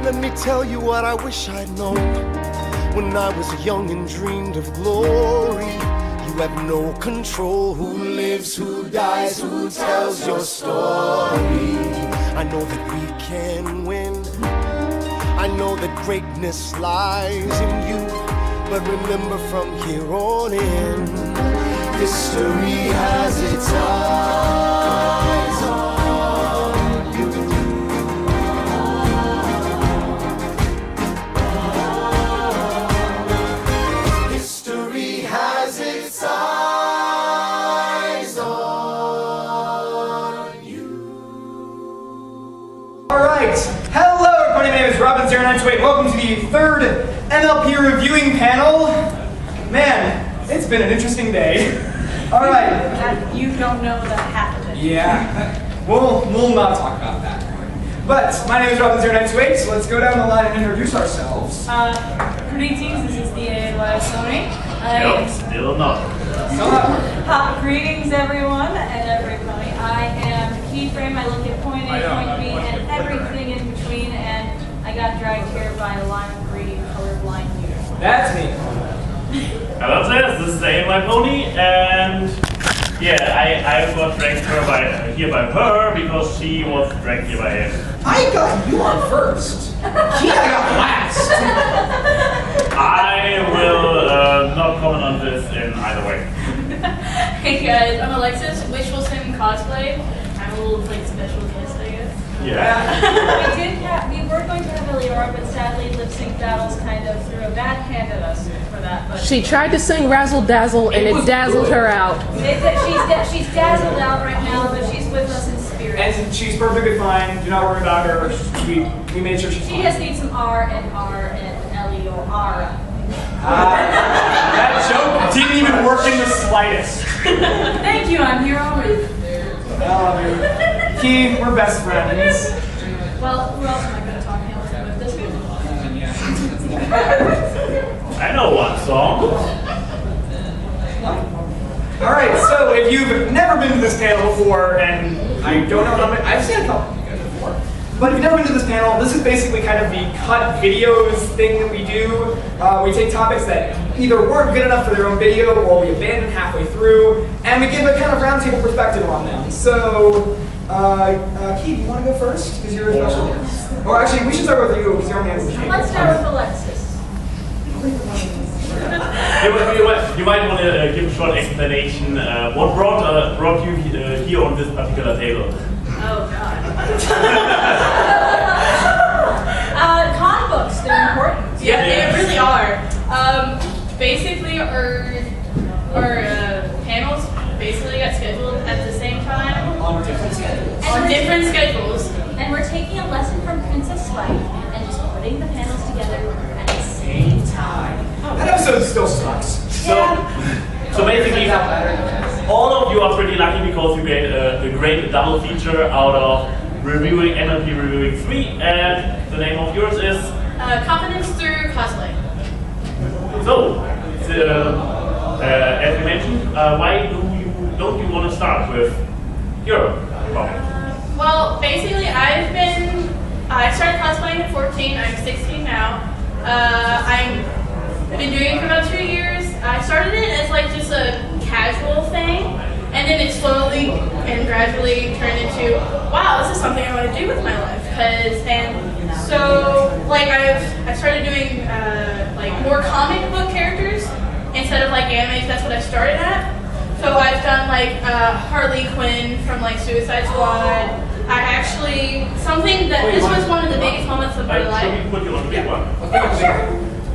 Let me tell you what I wish I'd known when I was young and dreamed of glory. You have no control. Who lives, who dies, who tells your story? I know that we can win. I know that greatness lies in you. But remember, from here on in, history has its eyes on you. History has its eyes on you. All right. Hello, everybody. My name is Robin0928. Welcome to the third MLP reviewing panel. Man, it's been an interesting day. All right. You don't know that half of it. Yeah. We'll not talk about that. But my name is Robin0928, so let's go down the line and introduce ourselves. Greetings, this is the AY Sony. Nope, still not. Greetings, everyone and everybody. I am Keyframe. I look at point A, point B, and everything in between, and I got dragged here by a lime green colorblind user. That's me. Hello there, this is My Pony, and yeah, I got dragged here by her because she was dragged here by him. I got you on first. I got last. I will not comment on this in either way. Hey guys, I'm Alexis, Wishful Sim Cosplay. I'm a little like special guest, I guess. Yeah. We were going to have Eliora, but sadly lip sync battles kind of threw a bad hand at us for that. But She tried to sing Razzle Dazzle and it dazzled her out. she's dazzled out right now, but she's with us in spirit. And she's perfectly fine. Do not worry about her. We made sure she's fine. She just needs some R and L-E-O-R. That joke didn't even work in the slightest. Thank you, I'm here already. I love you. Key, we're best friends. Well, who else am I going to talk to with this one? I know one song. Alright, so if you've never been to this panel before, and I don't know how many, I've seen a couple of you guys before, but if you've never been to this panel, this is basically kind of the cut videos thing that we do. We take topics that either weren't good enough for their own video or we abandon halfway through, and we give a kind of roundtable perspective on them. So, Key, do you want to go first? Because you're a special guest. Or actually, we should start with you because you're on the end of the Let's start with Alexis. You might want to give a short explanation. What brought you here on this particular table? Oh God. Comic books, they're important. Yeah, they really are. Basically, our panels basically got scheduled at the same time. On different schedules. On different schedules. And we're taking a lesson from Princess Spike and just putting the panels together at the same time. That episode still sucks. So basically, all of you are pretty lucky because you get a great double feature out of reviewing MLP Reviewing 3, and the name of yours is? Confidence through cosplay. So, as we mentioned, why don't you want to start with your topic? Well, basically, I started cosplaying at 14. I'm 16 now. I've been doing it for about 2 years. I started it as like just a casual thing, and then it slowly and gradually turned into, wow, this is something I want to do with my life. So like I started doing like more comic book characters instead of like animes. That's what I started at. So I've done like Harley Quinn from like Suicide Squad. I actually this was one of the biggest moments of my life. Should we put you on the big one?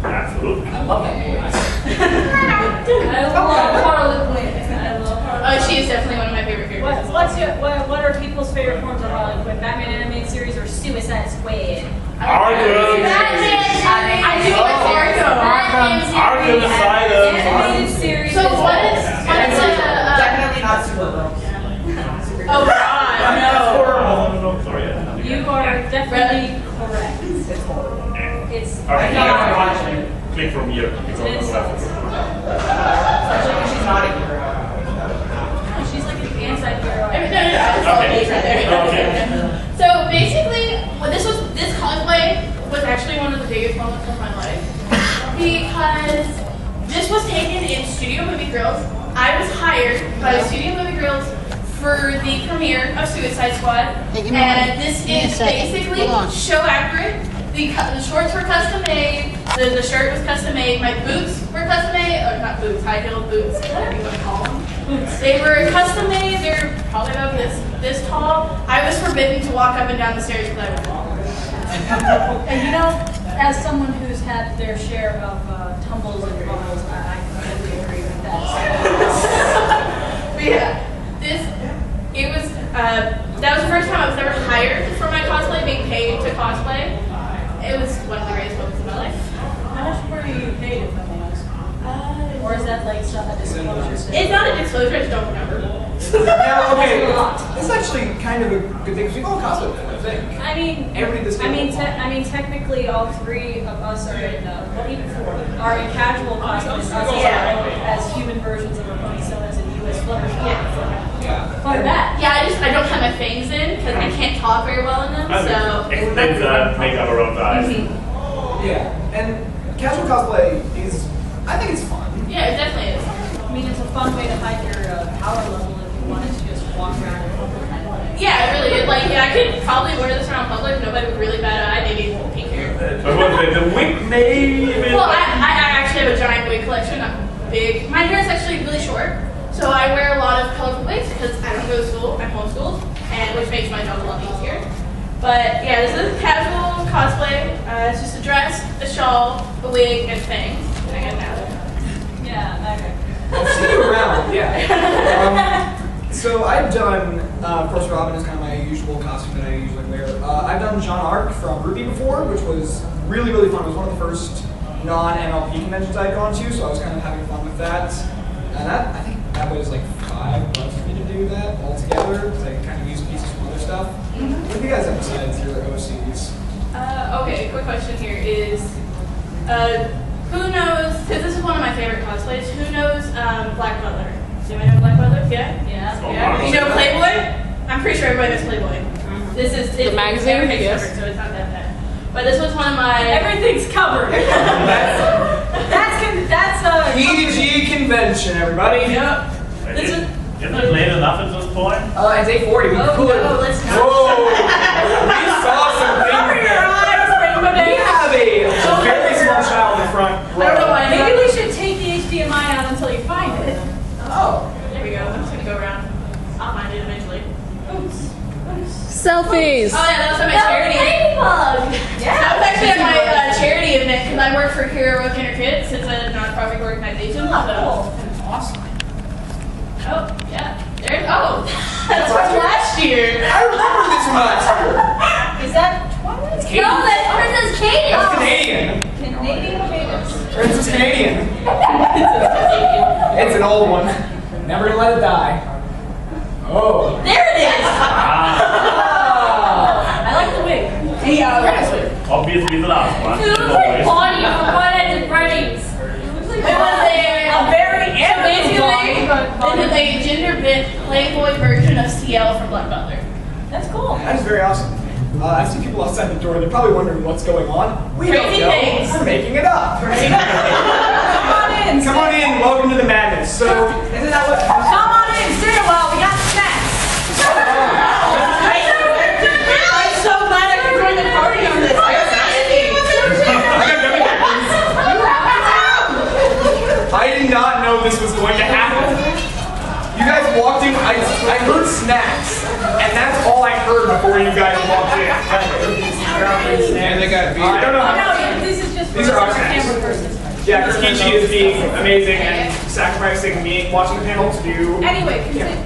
Absolutely. I love that. I love Harley Quinn. She is definitely one of my favorite characters. What are people's favorite forms of Harley Quinn? Batman animated series or Suicide Squad? Arkham. I do like Arkham Asylum. Animated series. So what is Definitely not Supergirl. Oh God, no. No, sorry. You are definitely correct. It's horrible. It's Okay, not. click from here. It's- Especially when she's not a hero. She's like an anti-hero. Okay. So basically, this cosplay was biggest moments of my life because this was taken in Studio Movie Girls. I was hired by Studio Movie Girls for the premiere of Suicide Squad, and this is basically show accurate. The shorts were custom made, the shirt was custom made, my boots were custom made, or not boots, high-heeled boots, whatever you want to call them. They were custom made, they're probably about this tall. I was forbidden to walk up and down the stairs because I would fall. And you know, as someone who's had their share of tumbles and bumbles, I completely agree with that. But yeah, that was the first time I was ever hired for my cosplay, being paid to cosplay. It was one of the greatest moments of my life. How much were you paid, if I'm honest? Or is that like a disclosure? It's not a disclosure, I just don't remember. Now, okay, this is actually kind of a good thing because we all cosplay, I think. I mean, technically, all three of us are in, well, even four, are in casual cosplay. As human versions of our personas in U.S. Flutter. Yeah. Fun that. Yeah, I don't have my fangs in because I can't talk very well in them, so. Explain that, make up our own eyes. Yeah, and casual cosplay is, I think it's fun. Yeah, it definitely is. I mean, it's a fun way to hide your power level if you wanted to just walk around in public kind of thing. Yeah, it really is. Like, yeah, I could probably wear this around public, nobody with really bad eye, maybe pink hair. But what, the wig maybe? Well, I actually have a giant wig collection. I'm big. My hair is actually really short, so I wear a lot of colorful wigs because I don't go to school. I'm homeschooled, and which makes my job a lot easier. But yeah, this is casual cosplay. It's just a dress, a shawl, a wig, and fangs. I got now. Yeah, okay. I've seen you around, yeah. So I've done, of course, Robin is kind of my usual costume that I usually wear. I've done Jean Arc from Ruby before, which was really, really fun. It was one of the first non-MLP conventions I'd gone to, so I was kind of having fun with that. And I think that was like $5 for me to do that all together, because I kind of used pieces from other stuff. What do you guys have besides your OCs? Okay, quick question here is, who knows, because this is one of my favorite cosplays, who knows Black Butler? Do you know Black Butler? Yeah? Yeah. You know Playboy? I'm pretty sure everybody knows Playboy. This is The magazine, everything's yes. covered, so it's not that bad. But this was one of my... Everything's covered. That's a... PG convention, everybody. Yep. This is... Isn't it late enough at this point? It's 8:40. We Oh, could. no, let's not. Whoa! We saw some Cover things your there. eyes, Rainbow We Days. have a very small child in front row. I don't know why. Maybe we should take the HDMI out until you find it. Oh. There we go. I'm just gonna go around. I'll find it eventually. Oops. Selfies. Oh yeah, that was at my charity. Ladybug. That was actually at my charity event because I work for Heroic Inner Kids. It's a non-profit organization. So. Awesome. Oh yeah. There's that's from last year. I remember this from last year. Is that Twilight? No, that's Princess Katie. That's Canadian. Canadian Cadence. Princess Canadian. It's an old one. Never let it die. Oh. There it is. I like the wig. Hey, Obviously the last one. it looks like Bonnie from Bonnie and Freddy's. It was a very it is a gender bent Playboy version of CL from Black Butler. That's cool. That is very awesome. I see people outside the door. They're probably wondering what's going on. We don't Crazy know. things. We're making it up. Come on in. Come on in. Welcome to the madness. So, isn't that what? Come on in. Sit a while. We got snacks. I'm so glad I could join the party on this. I did not know this was going to happen. You guys walked in, I heard snacks, and that's all I heard before you guys walked in. And they got beer. I don't know how. No, this is just for These are our the snacks. camera person. Yeah, because Kichi is being amazing and sacrificing me watching the panel to do. Anyway,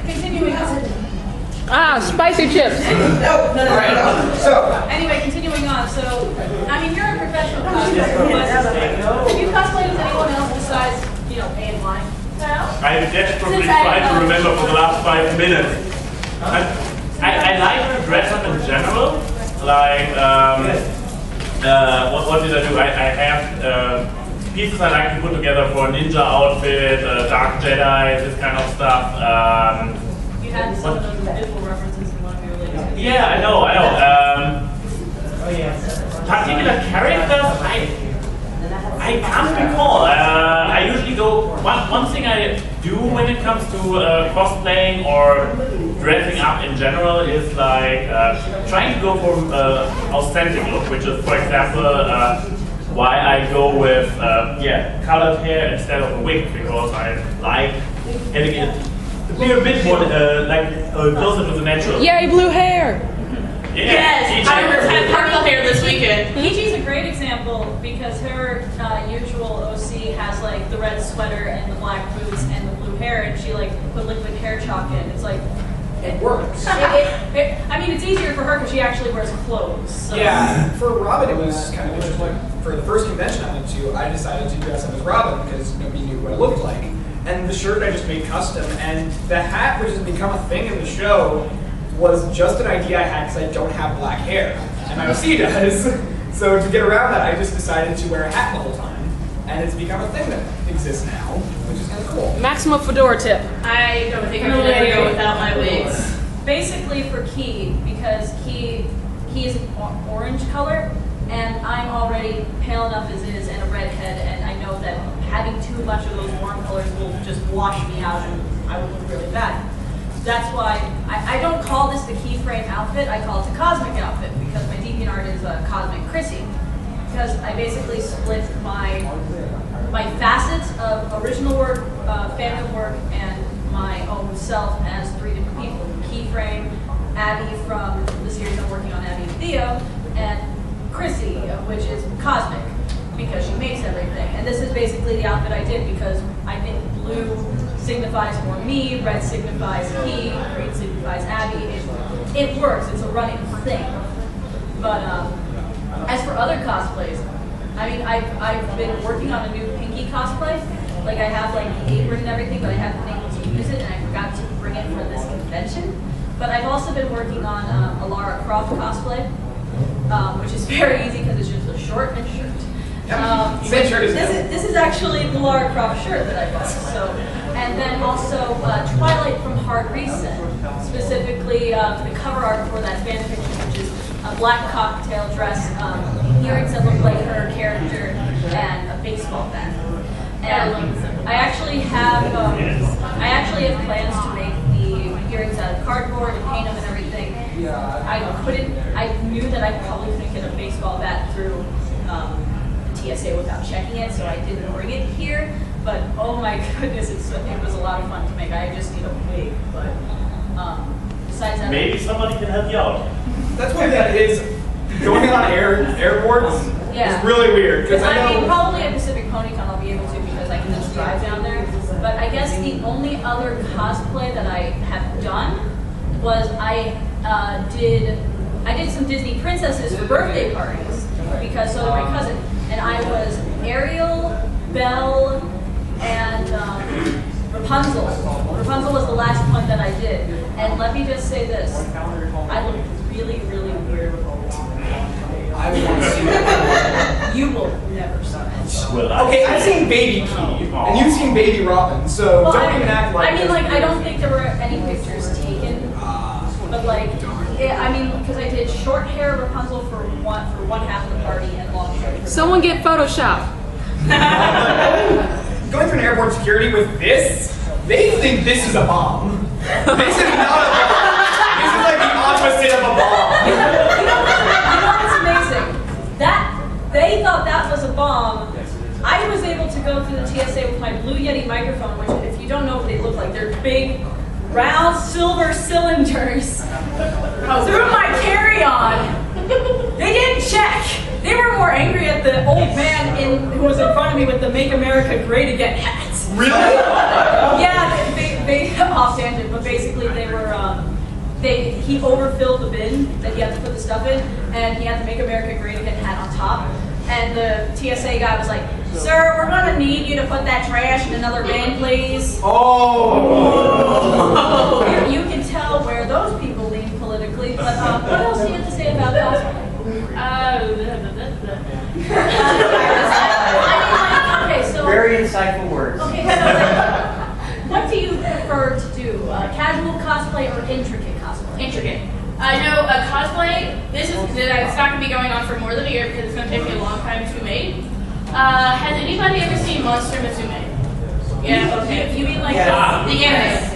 continuing on. Spicy chips. Alright, so. Anyway, continuing on. So, I mean, you're a professional cosplayer, but have you cosplayed as anyone else besides, A and Y? I desperately tried to remember for the last 5 minutes. I like to dress up in general. Like, what did I do? I have pieces I like to put together for a ninja outfit, Dark Jedi, this kind of stuff. You had some of those visual references in one of your latest. Yeah, I know. Particular characters, I do when it comes to cosplaying or dressing up in general is like trying to go for authentic look, which is, for example, why I go with colored hair instead of a wig, because I like having it be a bit more closer to the natural. Yay, blue hair! Yes, I had purple hair this weekend. Peachy's a great example because her usual OC has like the red sweater and the black boots and the blue hair, and she like put liquid hair chalk in. It's like It works. I mean, it's easier for her because she actually wears clothes. So. Yeah, for Robin it was kind of interesting. For the first convention I went to, I decided to dress up as Robin because nobody knew what I looked like. And the shirt I just made custom, and the hat, which has become a thing in the show, was just an idea I had because I don't have black hair, and my OC does. So to get around that, I just decided to wear a hat the whole time, and it's become a thing that exists now, which is kind of cool. Maximum fedora tip. I don't think I can ever go without my wigs. Basically for Key, because he is an orange color, and I'm already pale enough as is and a redhead, and I know that having too much of those warm colors will just wash me out and I will look really bad. That's why I don't call this the keyframe outfit, I call it the cosmic outfit, because my DeviantArt is a cosmic Chrissy. Because I basically split my facets of original work, fandom work, and my own self as 3 different people. Keyframe, Abby from the series I'm working on, Abby and Theo, and Chrissy, which is cosmic, because she makes everything. And this is basically the outfit I did because I think blue signifies more me, red signifies Key, green signifies Abby. It works, it's a running thing. But as for other cosplays, I mean, I've been working on a new Pinky cosplay. Like I have like the apron and everything, but I haven't been able to use it, and I forgot to bring it for this convention. But I've also been working on a Lara Croft cosplay, which is very easy because it's just a short and shirt. This is actually the Lara Croft shirt that I bought. So, and then also Twilight from Hard Reset, specifically the cover art for that fan fiction, which is a black cocktail dress, earrings that look like her character, and a baseball bat. And I actually have plans to make the earrings out of cardboard and paint them and everything. I knew that I probably couldn't get a baseball bat through TSA without checking it, so I didn't bring it here. But oh my goodness, it was a lot of fun to make. I just need a wig, but besides that, maybe somebody can help you out. That's what that is. Going on airports is really weird. I mean, probably at Pacific PonyCon I'll be able to because I can just drive down there. But I guess the only other cosplay that I have done was I did some Disney princesses for birthday parties because so did my cousin, and I was Ariel, Belle, and Rapunzel. Rapunzel was the last one that I did, and let me just say this: I looked really, really weird. I want to see that. You will never see that. Well, Okay, I've seen Baby Key, and you've seen Baby Robin, so don't even act like I mean, like, I don't think there were any pictures taken, but like, I mean, because I did short hair Rapunzel for one half of the party and long hair. Someone get Photoshop. Going through an airport security with this, they think this is a bomb. This is not a bomb. This is like the opposite of a bomb. You know what's amazing? They thought that was a bomb. I was able to go through the TSA with my Blue Yeti microphone, which, if you don't know what they look like, they're big, round silver cylinders through my carry-on. They didn't check. They were more angry at the old man who was in front of me with the "Make America Great Again" hat. Really? Yeah, they off tangent, but basically they were. He overfilled the bin that he had to put the stuff in, and he had the "Make America Great Again" hat on top. And the TSA guy was like, "Sir, we're gonna need you to put that trash in another bin, please." Oh! You can tell where those people lean politically, but what else do you have to say about cosplay? Okay, so Very insightful words. okay, so what do you prefer to do? Casual cosplay or intricate cosplay? Intricate. I know a cosplay, it's not going to be going on for more than a year because it's going to take me a long time to make. Has anybody ever seen Monster Musume? Yeah, okay. You mean like Yeah. The anime.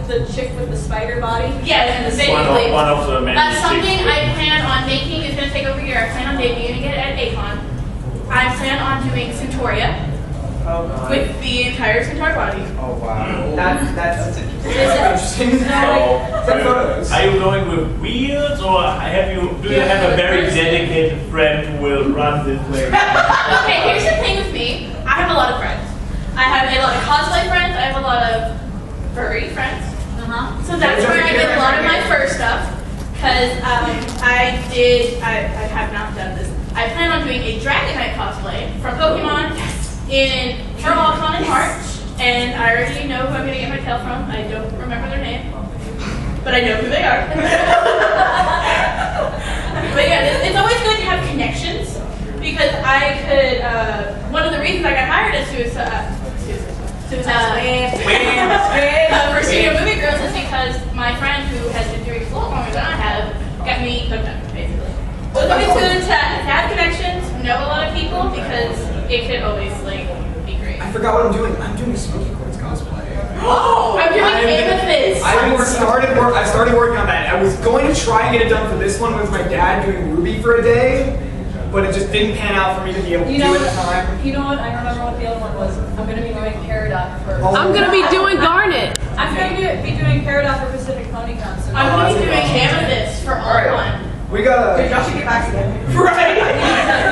the chick with the spider body? Yeah, and the basically. One of the many That's something chicks. I plan on making. It's going to take over a year. I plan on debuting it at Acon. I plan on doing Centauria Oh god. with the entire Centaur body. Oh wow. That's interesting. So, are you going with wheels, or do you have a very dedicated friend who will run this way? Okay, here's the thing with me. I have a lot of friends. I have a lot of cosplay friends. I have a lot of furry friends. So that's where I get a lot of my fur stuff. Because I have not done this. I plan on doing a Dragonite cosplay from Pokemon in Turlockon in March. And I already know who I'm going to get my tail from. I don't remember their name. But I know who they are. But yeah, it's always good to have connections. Because I could, one of the reasons I got hired as for Studio Movie Girls is because my friend who has been doing float longer than I have got me hooked up, basically. So it's always good to have connections, know a lot of people, because it could always, like, be great. I forgot what I'm doing. I'm doing Smoky Quartz cosplay. Oh! I'm doing Amethyst! I started working on that. I was going to try and get it done for this one with my dad doing Ruby for a day, but it just didn't pan out for me to be able to do it in time. You know what? I remember what the other one was. I'm going to be doing Peridot for. I'm gonna be doing Garnet. I'm going to be doing Peridot for Pacific PonyCon. So I'm going to be doing Amethyst for all one. We gotta. Y'all should get back together. Right!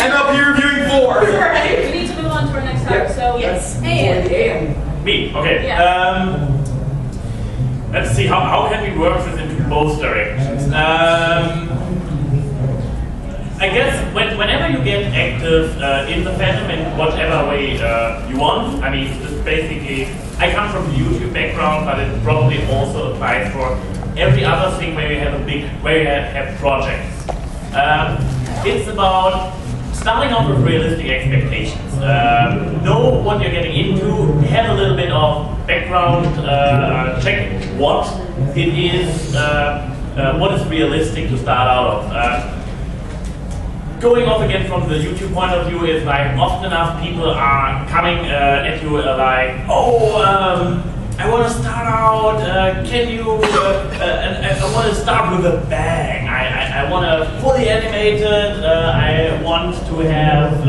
MLP reviewing 4. Right. we need to move on to our next topic. Yep. So Yes. and Me, okay. Yeah. Let's see, how can we work this into both directions? I guess whenever you get active in the fandom in whatever way you want, I mean, this basically, I come from the YouTube background, but it probably also applies for every other thing where you have projects. It's about starting off with realistic expectations. Know what you're getting into, have a little bit of background, check what it is, what is realistic to start out of. Going off again from the YouTube point of view is like often enough people are coming at you like, oh, I want to start out, can you, and I want to start with a bang. I want to fully animated, I want to have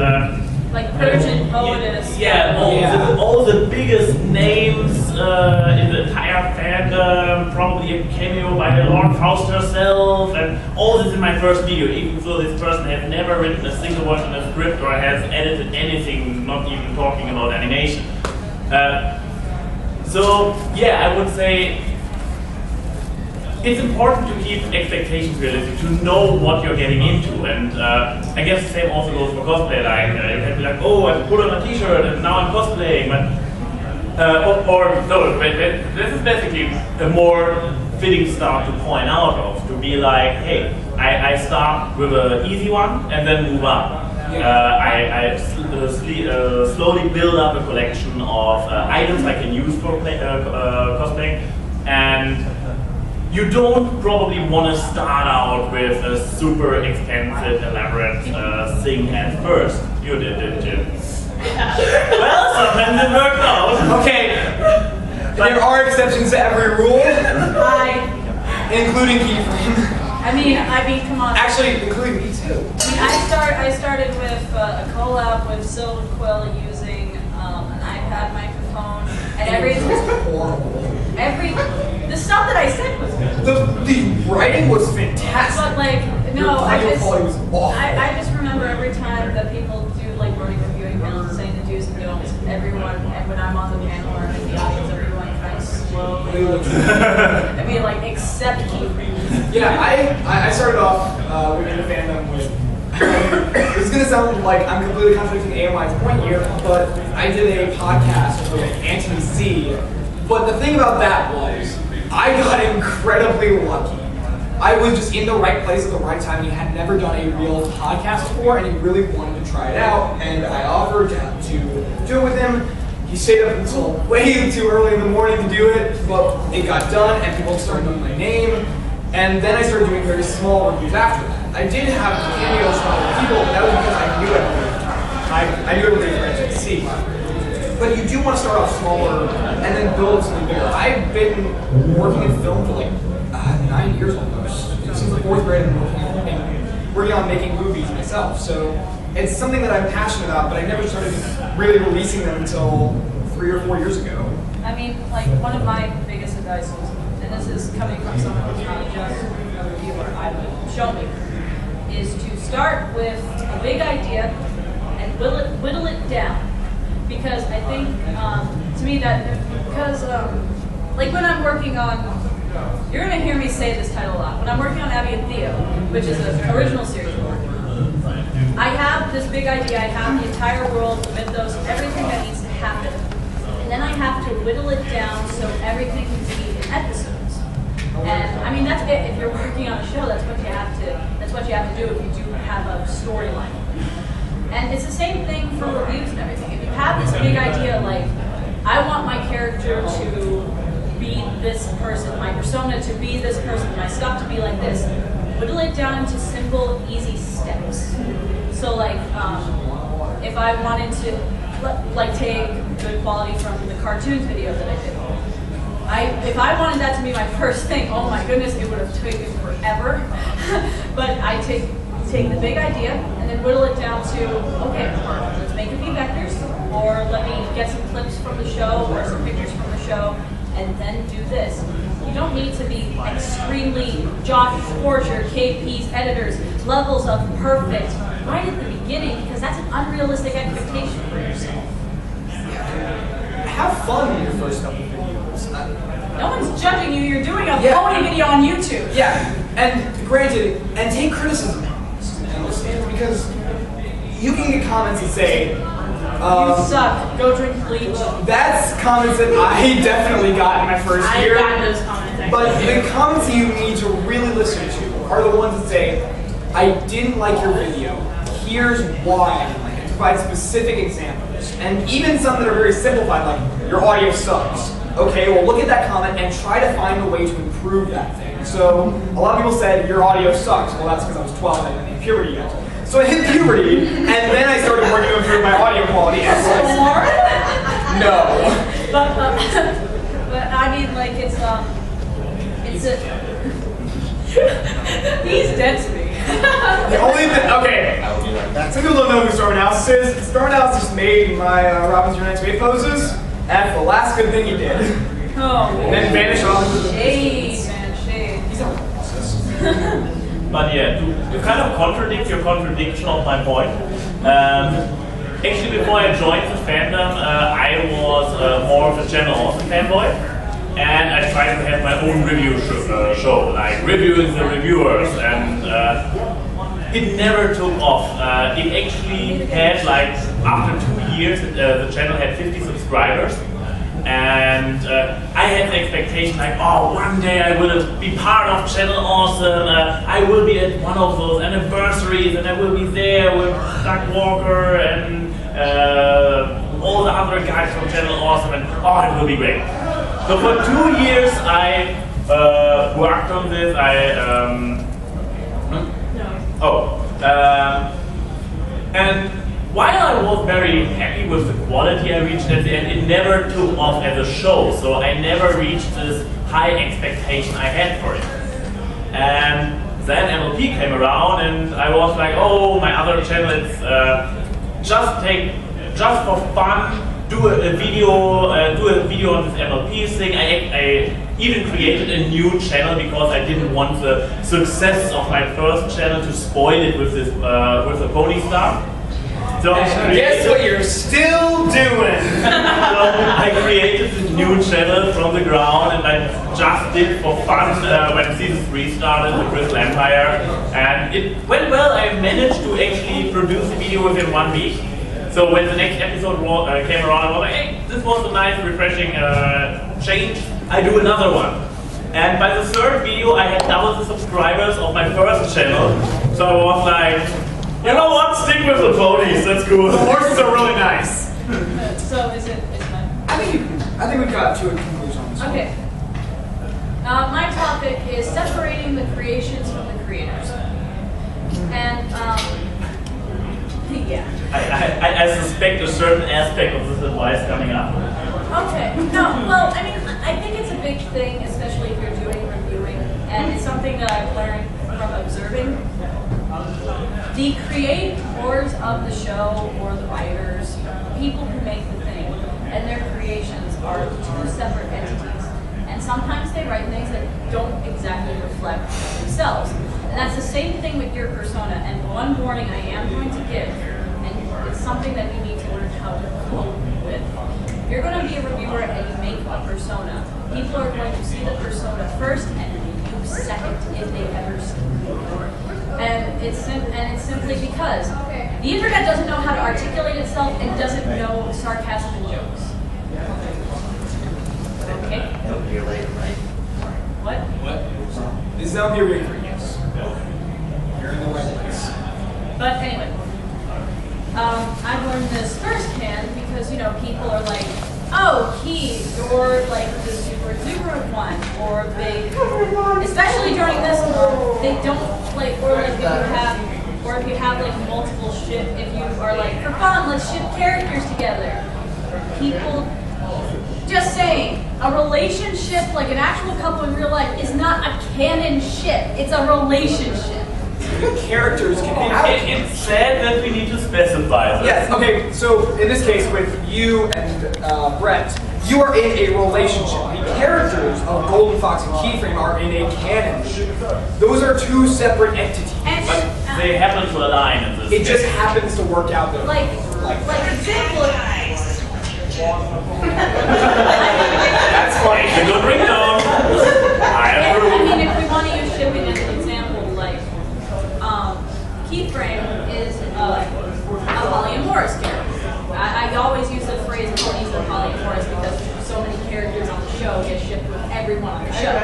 like Persian Poetess. all the biggest names in the entire fandom, probably a cameo by the Lord Faust herself, and all this in my first video, even though this person has never written a single word in a script or has edited anything, not even talking about animation. So yeah, I would say it's important to keep expectations realistic, to know what you're getting into, and I guess the same also goes for cosplay. Like you can be like, oh, I put on a T-shirt and now I'm cosplaying, but no, this is basically a more fitting start to point out of, to be like, hey, I start with an easy one and then move up. I slowly build up a collection of items I can use for cosplaying, and you don't probably want to start out with a super expensive, elaborate thing at first. You did, Jim. Well, sometimes it worked out. Okay. There are exceptions to every rule, including keyframe. I mean, come on. Actually, including me too. I started with a collab with Silver Quill using an iPad microphone, and the stuff that I said was good. The writing was fantastic. But like, no, Your audio quality was awful. I just remember every time that people do like running reviewing panels and saying the do's and don'ts, everyone, and when I'm on the panel or in the audience, everyone kind of slowly looks at me and be like, accept keyframes. Yeah, I started off within the fandom with. This is gonna sound like I'm completely contradicting AMI's point here, but I did a podcast with Anthony C. But the thing about that was, I got incredibly lucky. I was just in the right place at the right time. He had never done a real podcast before, and he really wanted to try it out. And I offered to do it with him. He stayed up until way too early in the morning to do it, but it got done, and people started knowing my name. And then I started doing very small reviews after that. I did have cameos from other people, but that was because I knew everything. I knew everything for NCC. but you do want to start off smaller and then build something bigger. I've been working in film for like 9 years almost. Since the 4th grade, I'm working on making movies myself. So it's something that I'm passionate about, but I never started really releasing them until 3 or 4 years ago. I mean, like, one of my biggest advices, and this is coming from someone who's not just a reviewer, I would show me, is to start with a big idea and whittle it down. Because I think, to me, because like when I'm working on, you're going to hear me say this title a lot, when I'm working on Abby and Theo, which is an original series we're working on, I have this big idea, I have the entire world, the mythos, everything that needs to happen. And then I have to whittle it down so everything can be in episodes. And I mean, that's it. If you're working on a show, that's what you have to do if you do have a storyline. And it's the same thing for reviews and everything. If you have this big idea, like, I want my character to be this person, my persona to be this person, my stuff to be like this, whittle it down into simple, easy steps. So like, if I wanted to, like, take good quality from the cartoons video that I did, if I wanted that to be my first thing, oh my goodness, it would have taken forever. But I take the big idea and then whittle it down to, okay, let's make it be vectors, or let me get some clips from the show or some pictures from the show, and then do this. You don't need to be extremely Josh Forger, KP's, editors, levels of perfect right at the beginning, because that's an unrealistic expectation for yourself. Have fun in your first couple videos. No one's judging you, you're doing a pony video on YouTube. Yeah, and granted, and take criticism and listen, because you can get comments that say, you suck, go drink bleach. That's comments that I definitely got in my first year. I got those comments, actually. But the comments you need to really listen to are the ones that say, I didn't like your video, here's why I didn't like it. Provide specific examples. And even some that are very simplified, like, your audio sucks. Okay, well look at that comment and try to find a way to improve that thing. So, a lot of people said, your audio sucks. Well, that's because I was 12 and I didn't hit puberty yet. So I hit puberty, and then I started working to improve my audio quality. And no. But I mean, like, it's he's dead to me. The only thing, okay, some people don't know who Storm Analysis is. Storm Analysis made my Robin's Your Next Wave poses. That's the last good thing he did. Oh. And then vanish off. Shade, man, shade. He's a process. But yeah, to kind of contradict your contradiction of my point, actually before I joined the fandom, I was more of a Channel Awesome fanboy, and I tried to have my own review show, like reviewing the reviewers, and it never took off. It actually had, like, after 2 years, the channel had 50 subscribers. And I had the expectation, like, oh, one day I will be part of Channel Awesome, I will be at one of those anniversaries, and I will be there with Doug Walker and all the other guys from Channel Awesome, and oh, it will be great. So for 2 years I worked on this. And while I was very happy with the quality I reached at the end, it never took off as a show, so I never reached this high expectation I had for it. And then MLP came around, and I was like, oh, my other channel is just for fun, do a video on this MLP thing. I even created a new channel because I didn't want the success of my first channel to spoil it with this with the pony stuff. So guess what you're still doing? So I created this new channel from the ground, and I just did for fun when season 3 started, the Crystal Empire, and it went well. I managed to actually produce a video within 1 week. So when the next episode came around, I was like, hey, this was a nice, refreshing change. I do another one. And by the 3rd video, I had double the subscribers of my first channel. So I was like, you know what? Stick with the ponies. That's cool. The horses are really nice. So is it? It's my. I think we've got to a conclusion on this one. Okay. My topic is separating the creations from the creators. And, yeah. I I suspect a certain aspect of this advice coming up. Okay. No, well, I mean, I think it's a big thing, especially if you're doing reviewing, and it's something that I've learned from observing. The creators of the show, or the writers, people who make the thing, and their creations are two separate entities. And sometimes they write things that don't exactly reflect themselves. And that's the same thing with your persona. And one warning I am going to give, and it's something that we need to learn how to cope with. If you're going to be a reviewer and you make a persona, people are going to see the persona first and you second if they ever see it. And it's simply because the internet doesn't know how to articulate itself and doesn't know sarcasm and jokes. Okay? What? This is not your way for use. You're in the right place. But anyway, I've learned this firsthand because, people are like, oh, you're like the super exuberant one, or they, especially during this, they don't like, or if you have like multiple ship, if you are like, for fun, let's ship characters together. People, just saying, a relationship, like an actual couple in real life, is not a canon ship. It's a relationship. Characters can be out. It's said that we need to specify this. Yes, okay, so in this case with you and Brett, you are in a relationship. The characters of Golden Fox and Keyframe are in a canon. Those are two separate entities. And But they happen to align in this It case. just happens to work out though. like example. That's funny. It's a good ringtone. I I approve. mean, if we want to use shipping as an example, like, Keyframe is a polyamorous character. I always use the phrase he's a polyamorous because so many characters on the show get shipped with everyone on the show.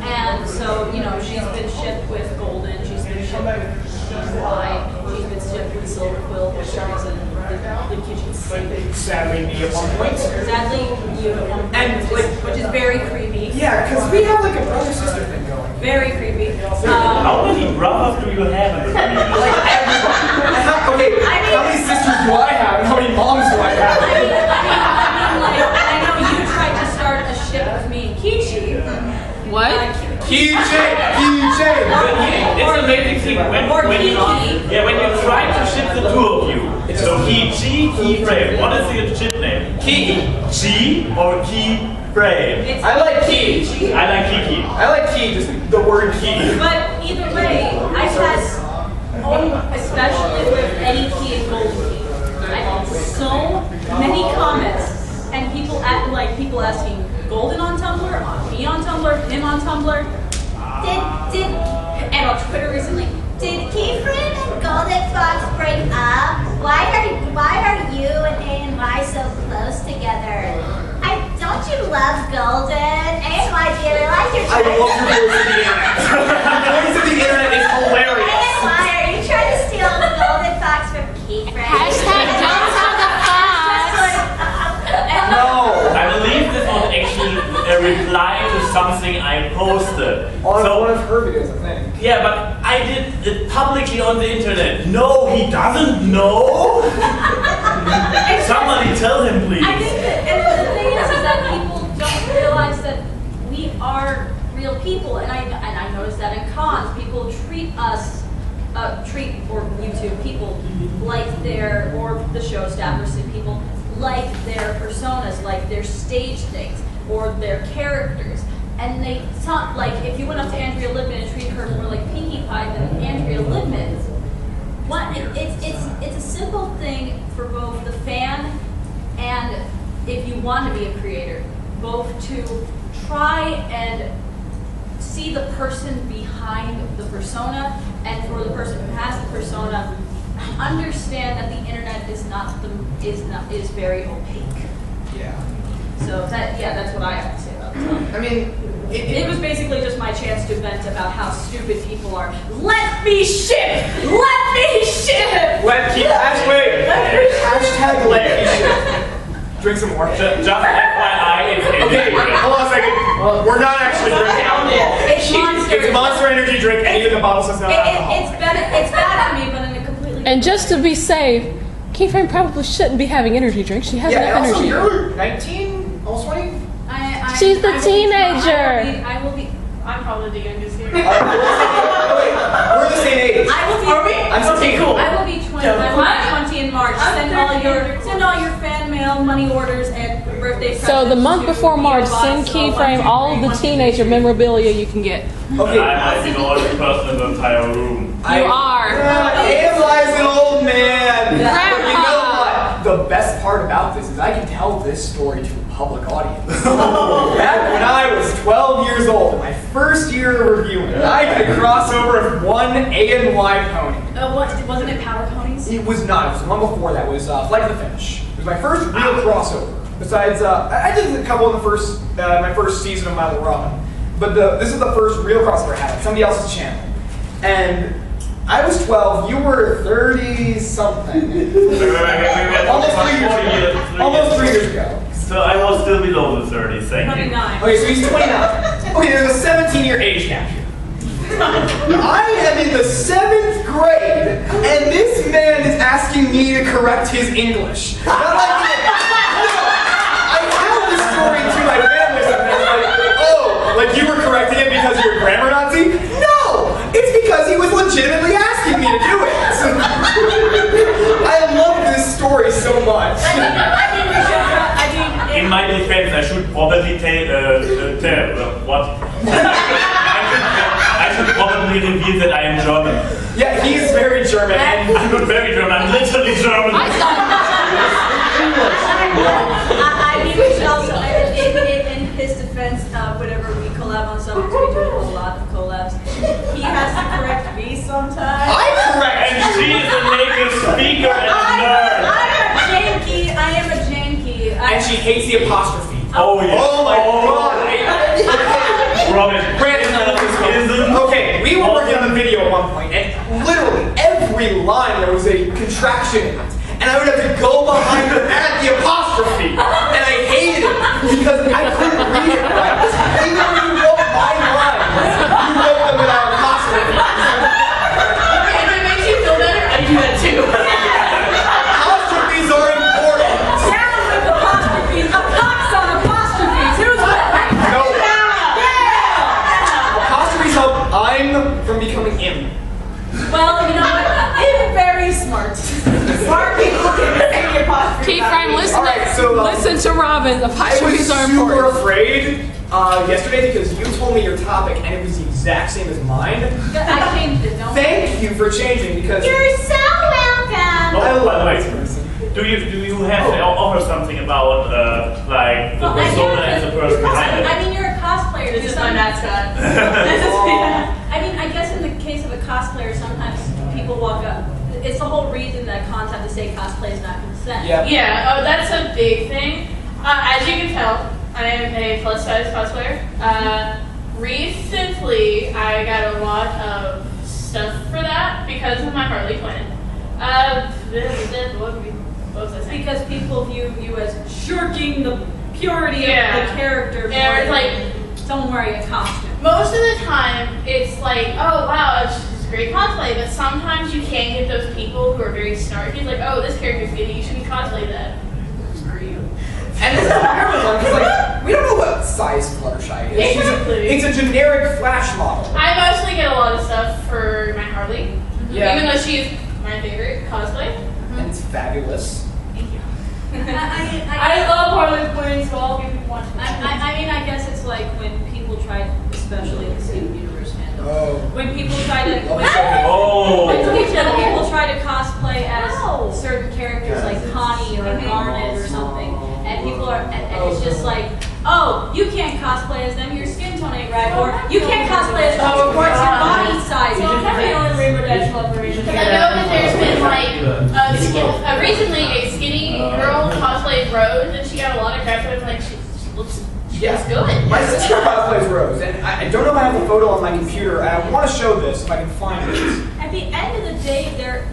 And so, she's been shipped with Golden, she's been shipped with White, she's been shipped with Silver Quill, which is the kitchen sink. Sadly, me at one point. Sadly, you at one And, point, like- which is very creepy. Yeah, because we have like a brother-sister thing going. Very creepy. How many brothers do you have in the community? Like everybody. Okay, how many sisters do I have and how many moms do I have? I know you tried to start a ship with me and Kichi. What? Keychain! It's an amazing thing when you try to ship the two of you. So Keyframe. What is the ship name? Key or Keyframe? I like key. I like Kiki. I like key, just the word key. But either way, I've had, especially with any Key and Golden Key, I've had so many comments and people asking Golden on Tumblr, me on Tumblr, him on Tumblr. And on Twitter recently, Did Keyframe and Golden Fox break up? Why are you and A and Y so close together? Don't you love Golden? A and Y, do you realize you're I trying love your voice of the internet. The voice of the internet is A hilarious. and Y, are you trying to steal the Golden Fox from Keyframe? Hashtag don't tell the No. I believe this was actually a reply to something I posted. On So- one of her videos, I think. Yeah, but I did it publicly on the internet. No, he doesn't know. Somebody tell him, please. I think that the thing is that people don't realize that we are real people, and I noticed that in cons, people treat us, or YouTube people like or the show staffers and people like their personas, like their stage things, or their characters. And they talk, like, if you went up to Andrea Libman and treated her more like Pinkie Pie than Andrea Libman, it's a simple thing for both the fan and if you want to be a creator, both to try and see the person behind the persona, and for the person who has the persona, understand that the internet is very opaque. Yeah. So that's what I have to say about it. I mean, It was basically just my chance to vent about how stupid people are. Let me ship! Let me ship! Hashtag let me ship. Drink some more. Just FYI, Okay, hold on a second. We're not actually drinking alcohol. It's Monster Energy drink, and even the bottle says no alcohol. It's bad for me, but in a completely. And just to be safe, Keyframe probably shouldn't be having energy drinks. She has Yeah, and enough also energy. you're 19, almost 20? She's the teenager. I'm probably the youngest here. We're the same age. I will be. Are we? I'm Okay, cool. I will be 20. I will be 20 in March. Send all your fan mail, money orders, and birthday presents. So the month to before March, PO send Box Keyframe all of the 123 teenager memorabilia you can get. Okay. I might be the oldest person in the entire room. You are. Analyze an old man. Grandpa. But you know what? The best part about this is I can tell this story to a public audience. Back when I was 12 years old, in my first year of reviewing, I did a crossover of one A&Y pony. Wasn't it Power Ponies? It was not. It was the one before that. Was Flight of the Finish. It was my first real crossover. Besides, I did a couple in the first, my first season of My Little Robin. But this is the first real crossover I had on somebody else's channel. And I was 12. You were 30 something. Almost 3 years ago. Almost 3 years ago. So I was still below the 30, thank you. 29. Okay, so he's 29. Okay, there's a 17-year age gap here. I am in the 7th grade, and this man is asking me to correct his English. Not like, I tell this story to my family sometimes, like, oh, like you were correcting it because you're a grammar Nazi? No! It's because he was legitimately asking me to do it. I love this story so much. In my defense, I should probably tell what. I should probably reveal that I am German. Yeah, he's very German. And I'm not very German, I'm literally German. I mean, we should also, in his defense, whenever we collab on something, we do a lot of collabs. He has to correct me sometimes. I correct And she is a native speaker and a nerd. I am a janky. And she hates the apostrophe. Oh yeah. Oh my god. Robin. Brandon, okay, we were working on the video at one point, and literally every line there was a contraction in it. And I would have to go behind her at the apostrophe. And I hated it because I couldn't read it right. Even when you wrote my lines, you wrote them without apostrophe. If it makes you feel better, I do that too. Apostrophes are important. Sound with apostrophes, a pox on apostrophes. Who's right? No. Apostrophes help I'm from becoming im. Well, you know what? I'm very smart. Smart people can say the apostrophe. Keyframe, listen, Alright, so, listen to Robin. I was Apostrophes are super important. afraid yesterday because you told me your topic and it was the exact same as mine. I changed it, don't Thank you for changing because You're so welcome. I Oh, by love the this way, person. do you have to offer something about like the Well, I persona do, and the person behind it? I mean, you're a cosplayer. This is my mascot. I mean, I guess in the case of a cosplayer, sometimes people walk up. It's the whole reason that cons have to say cosplay is not consent. Yeah. Yeah, oh, that's a big thing. As you can tell, I am a plus size cosplayer. Recently, I got a lot of stuff for that because of my Harley Quinn. What was I saying? Because people view you as shirking the purity Yeah. of the character. Yeah, it's more like- than don't wear a costume. Most of the time, it's like, oh wow, it's just great cosplay. But sometimes you can get those people who are very snarky. Like, oh, this character's skinny, you shouldn't cosplay that. Screw you. And this is a weird one because like we don't know what size Fluttershy is. Exactly. It's a generic Flash model. I mostly get a lot of stuff for my Harley. Yeah. Even though she's my favorite cosplay. And it's fabulous. Thank you. I love Harley Quinn, so I'll give you one. I mean, I guess it's like when people try, especially in the Steven Universe fandom, Oh. when people try to, when Oh. people try to cosplay as certain characters like Connie or Garnet or something, and people are, and it's just like, oh, you can't cosplay as them, your skin tone ain't right, or you can't cosplay as them, or what's your body size? So I'm having only because I know that there's been like recently a skinny girl cosplayed Rose, and she got a lot of crap. I was like, she looks good. My sister cosplays Rose, and I don't know if I have the photo on my computer, and I want to show this if I can find it. At the end of the day, they're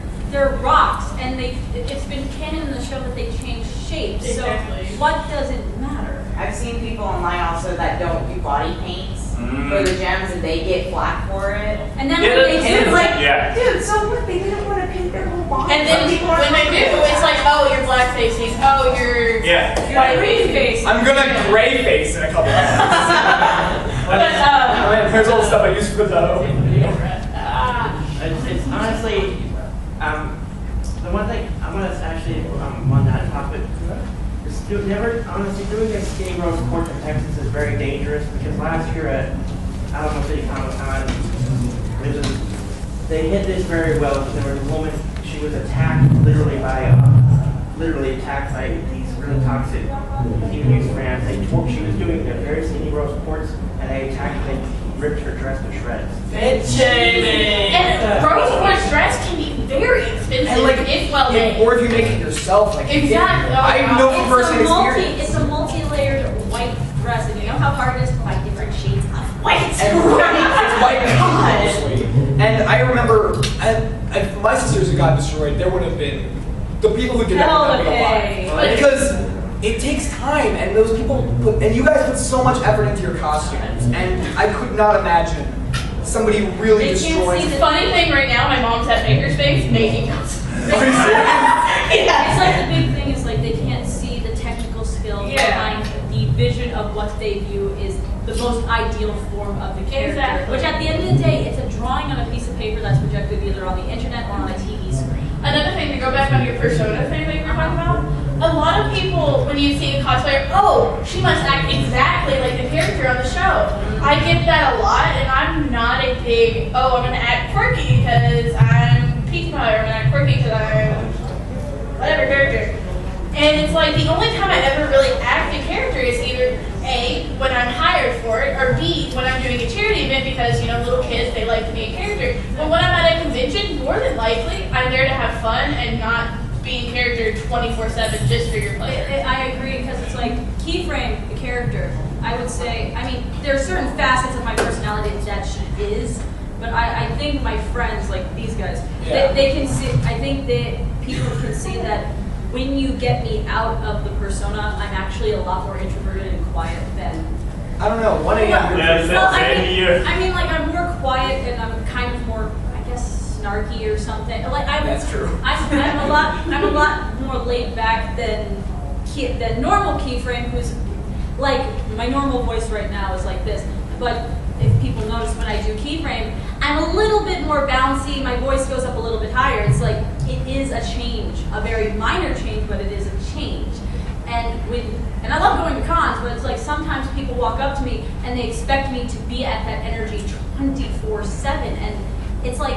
rocks, and it's been canon in the show that they change shapes. Exactly. So what does it matter? I've seen people online also that don't do body paints for the gems and they get flack for it. And then Yeah, when they And do, it's like, Yeah. dude, so what? They didn't want to paint their whole body. And then when they do, it's like oh, you're black facing, oh, you're white facing. I'm gonna gray face in a couple of months. But, There's all the stuff I use for the. It's honestly, the one thing I'm gonna actually on that topic. Honestly, doing a skinny roast court in Texas is very dangerous because last year at Alamo City Comic Con, they hit this very well. There was a woman, she was attacked literally attacked by these really toxic teenage fans. She was doing a very skinny roast courts and they attacked her, they ripped her dress to shreds. Fit shaming. And roast course dress can be very expensive if well made. Or if you make it yourself, like Exactly. I know from personal experience. It's a multi-layered white dress, and you know how hard it is to find different shades of white. And it's white mostly. And I remember, if my sisters had gotten destroyed, there would have been the people who did that would have been alive. Because it takes time, and those people and you guys put so much effort into your costumes, and I could not imagine somebody really destroying. The funny thing right now, my mom's at Makerspace making costumes. Are you serious? It's like the big thing is like they can't see the technical skill behind the vision of what they view is the most ideal form of the character. Exactly. Which at the end of the day, it's a drawing on a piece of paper that's projected either on the internet or on a TV screen. Another thing to go back on your persona thing that you were talking about, a lot of people, when you see a cosplayer, oh, she must act exactly like the character on the show. I get that a lot, and I'm not a big, oh, I'm going to act quirky because I'm Peach Pie, or I'm going to act quirky because I'm whatever character. And it's like the only time I ever really act a character is either A, when I'm hired for it, or B, when I'm doing a charity event because, you know, little kids, they like to be a character. But when I'm at a convention, more than likely, I'm there to have fun and not be in character 24/7 just for your pleasure. I agree, because it's like keyframe the character. I would say, I mean, there are certain facets of my personality that she is, but I think my friends, like these guys, they can see, I think that people can see that when you get me out of the persona, I'm actually a lot more introverted and quiet than. I don't know. One AM. I mean, like I'm more quiet and I'm kind of more, I guess, snarky or something. Like That's true. I'm a lot more laid back than normal keyframe. Who's like my normal voice right now is like this, but if people notice when I do keyframe, I'm a little bit more bouncy. My voice goes up a little bit higher. It's like it is a change, a very minor change, but it is a change. And I love going to cons, but it's like sometimes people walk up to me and they expect me to be at that energy 24/7, and it's like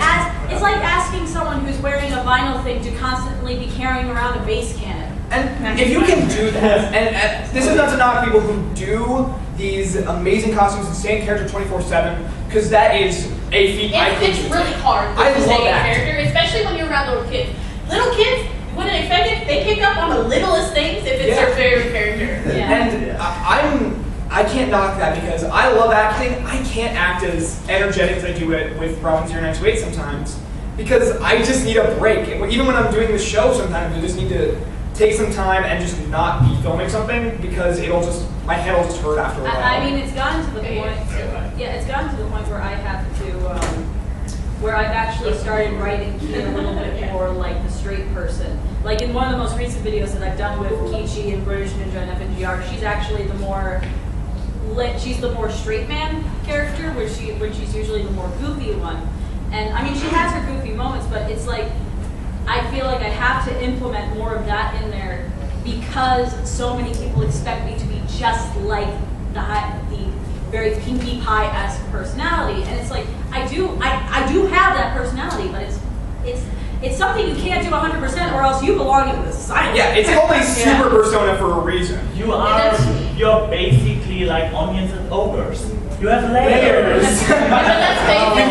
asking someone who's wearing a vinyl thing to constantly be carrying around a bass cannon. And if you can do that, and this is not to knock people who do these amazing costumes and stay in character 24/7, because that is a feat. It's really hard to stay in character, especially when you're around little kids. Little kids, you wouldn't expect it. They pick up on the littlest things if it's their favorite character. Yeah. And I can't knock that because I love acting. I can't act as energetic as I do it with Robin 0928 sometimes because I just need a break. Even when I'm doing the show, sometimes I just need to take some time and just not be filming something because my head will just hurt after a while. I mean, it's gotten to the point. Yeah, it's gotten to the point where I have to, where I've actually started writing Key a little bit more like the straight person. Like in one of the most recent videos that I've done with Kichi and British Ninja and FNGR, she's actually the more straight man character, when she's usually the more goofy one. And I mean, she has her goofy moments, but it's like I feel like I have to implement more of that in there because so many people expect me to be just like the very Pinkie Pie-esque personality, and it's like I do have that personality, but it's something you can't do 100%, or else you belong in the society. Yeah, it's called a super persona for a reason. You're basically like onions and ogres. You have layers. We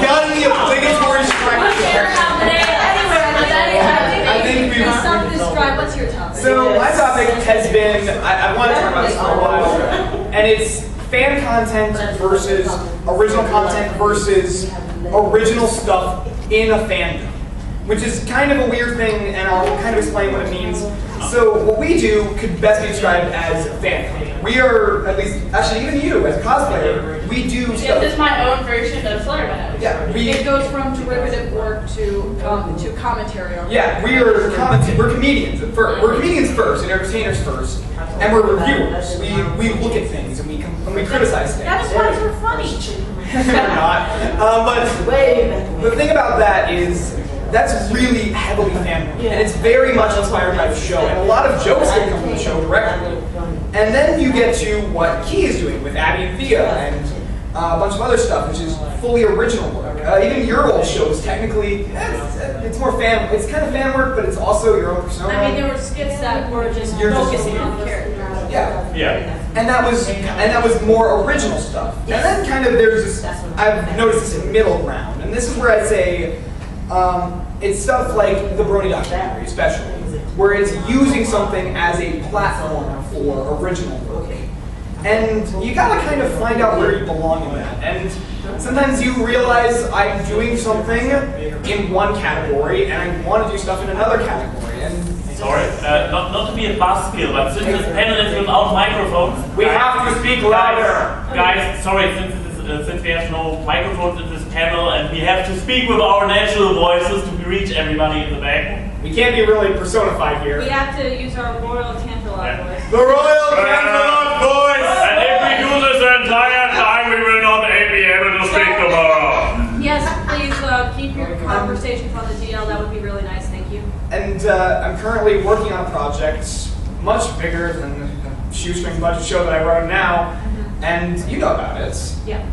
got in the obligatory structure. I think we self-describe. What's your topic? So my topic has been, I want to talk about this for a while, and it's fan content versus original content versus original stuff in a fandom. which is kind of a weird thing, and I'll kind of explain what it means. So what we do could best be described as fandom. We are, at least, actually even you as a cosplayer, we do It's stuff. just my own version of Slaughterman. Yeah, It goes from derivative work to commentary on. Yeah, we're comedians at first. We're comedians first and entertainers first, and we're reviewers. We look at things and we criticize things. That is why we're funny. They're not. But the thing about that is that's really heavily family, and it's very much inspired by the show, and a lot of jokes that come from the show directly. And then you get to what Key is doing with Abby and Thea and a bunch of other stuff, which is fully original work. Even your old shows, technically, it's more fan. It's kind of fan work, but it's also your own persona. I mean, there were skits that were just focusing on the character. Yeah. Yeah. And that was more original stuff. And then kind of there's this, I've noticed this middle ground, and this is where I'd say it's stuff like the Brony documentary, especially, where it's using something as a platform for original work. And you gotta kind of find out where you belong in that. And sometimes you realize I'm doing something in one category, and I want to do stuff in another category. And Sorry, not to be a buzzkill, but since this panel is without microphones, we have to speak louder. Guys, sorry, since we have no microphones in this panel and we have to speak with our natural voices to reach everybody in the back. We can't be really personified here. We have to use our royal Tantalot voice. The Royal Cancelot voice! And if we do this the entire time, we will not be able to speak tomorrow. Yes, please keep your conversations on the DL. That would be really nice. Thank you. And I'm currently working on a project much bigger than the shoestring budget show that I run now. And you know about it. Yeah.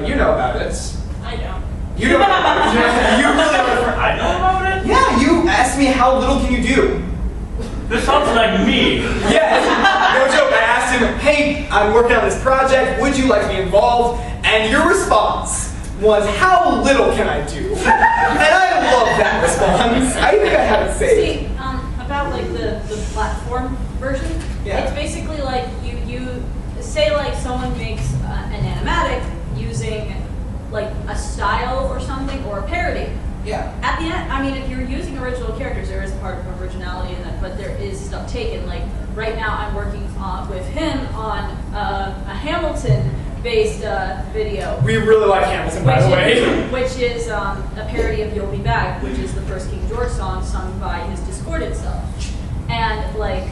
You know about it. I don't. You know about it. You really know about it. I know about it? Yeah, you asked me how little can you do. This sounds like me. Yeah, no joke. I asked him, hey, I'm working on this project. Would you like to be involved? And your response was, how little can I do? And I love that response. I think I have it saved. See, about like the platform version, Yeah. it's basically like you say like someone makes an animatic using like a style or something or a parody. Yeah. At the end, I mean, if you're using original characters, there is a part of originality in that, but there is stuff taken. Like right now, I'm working with him on a Hamilton-based video. We really like Hamilton, by the way. Which is a parody of "You'll Be Back," which is the first King George song sung by his discordant self. And like,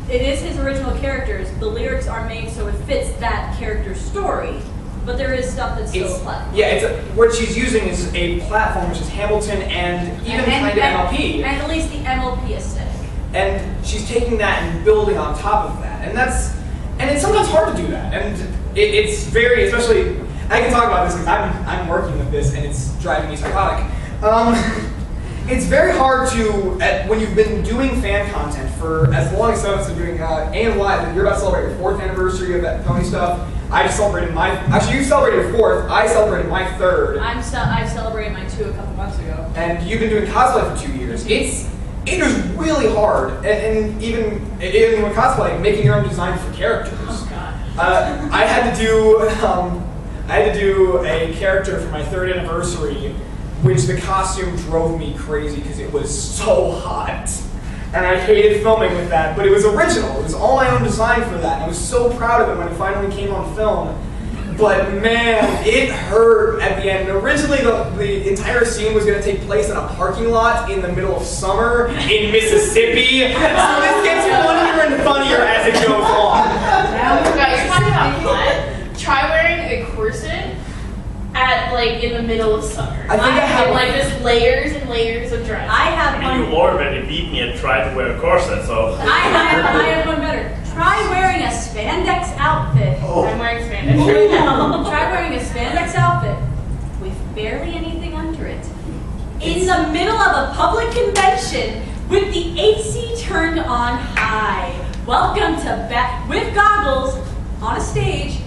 it is his original characters. The lyrics are made so it fits that character's story. But there is stuff that's still a platform. Yeah, what she's using is a platform, which is Hamilton and even kind of MLP. And at least the MLP aesthetic. And she's taking that and building on top of that. And it's sometimes hard to do that. And it's very, especially, I can talk about this because I'm working with this and it's driving me psychotic. It's very hard to, when you've been doing fan content for as long as I've been doing A&Y, you're about to celebrate your 4th anniversary of that pony stuff. I just celebrated actually you celebrated your 4th, I celebrated my 3rd. I celebrated my 2 a couple months ago. And you've been doing cosplay for 2 years. It is really hard, and even with cosplay, making your own design for characters. Oh God. I had to do a character for my 3rd anniversary, which the costume drove me crazy because it was so hot. And I hated filming with that, but it was original. It was all my own design for that. And I was so proud of it when it finally came on film. But man, it hurt at the end. Originally, the entire scene was going to take place in a parking lot in the middle of summer in Mississippi. So this gets funnier and funnier as it goes on. Guys, you're talking about hot. Try wearing a corset at like in the middle of summer. I think I have like just layers and layers of dress. I have I mean, one. you already beat me and tried to wear a corset, so. I have one better. Try wearing a spandex outfit. I'm wearing spandex. Try wearing a spandex outfit with barely anything under it. In the middle of a public convention with the AC turned on high. Welcome to with goggles on a stage,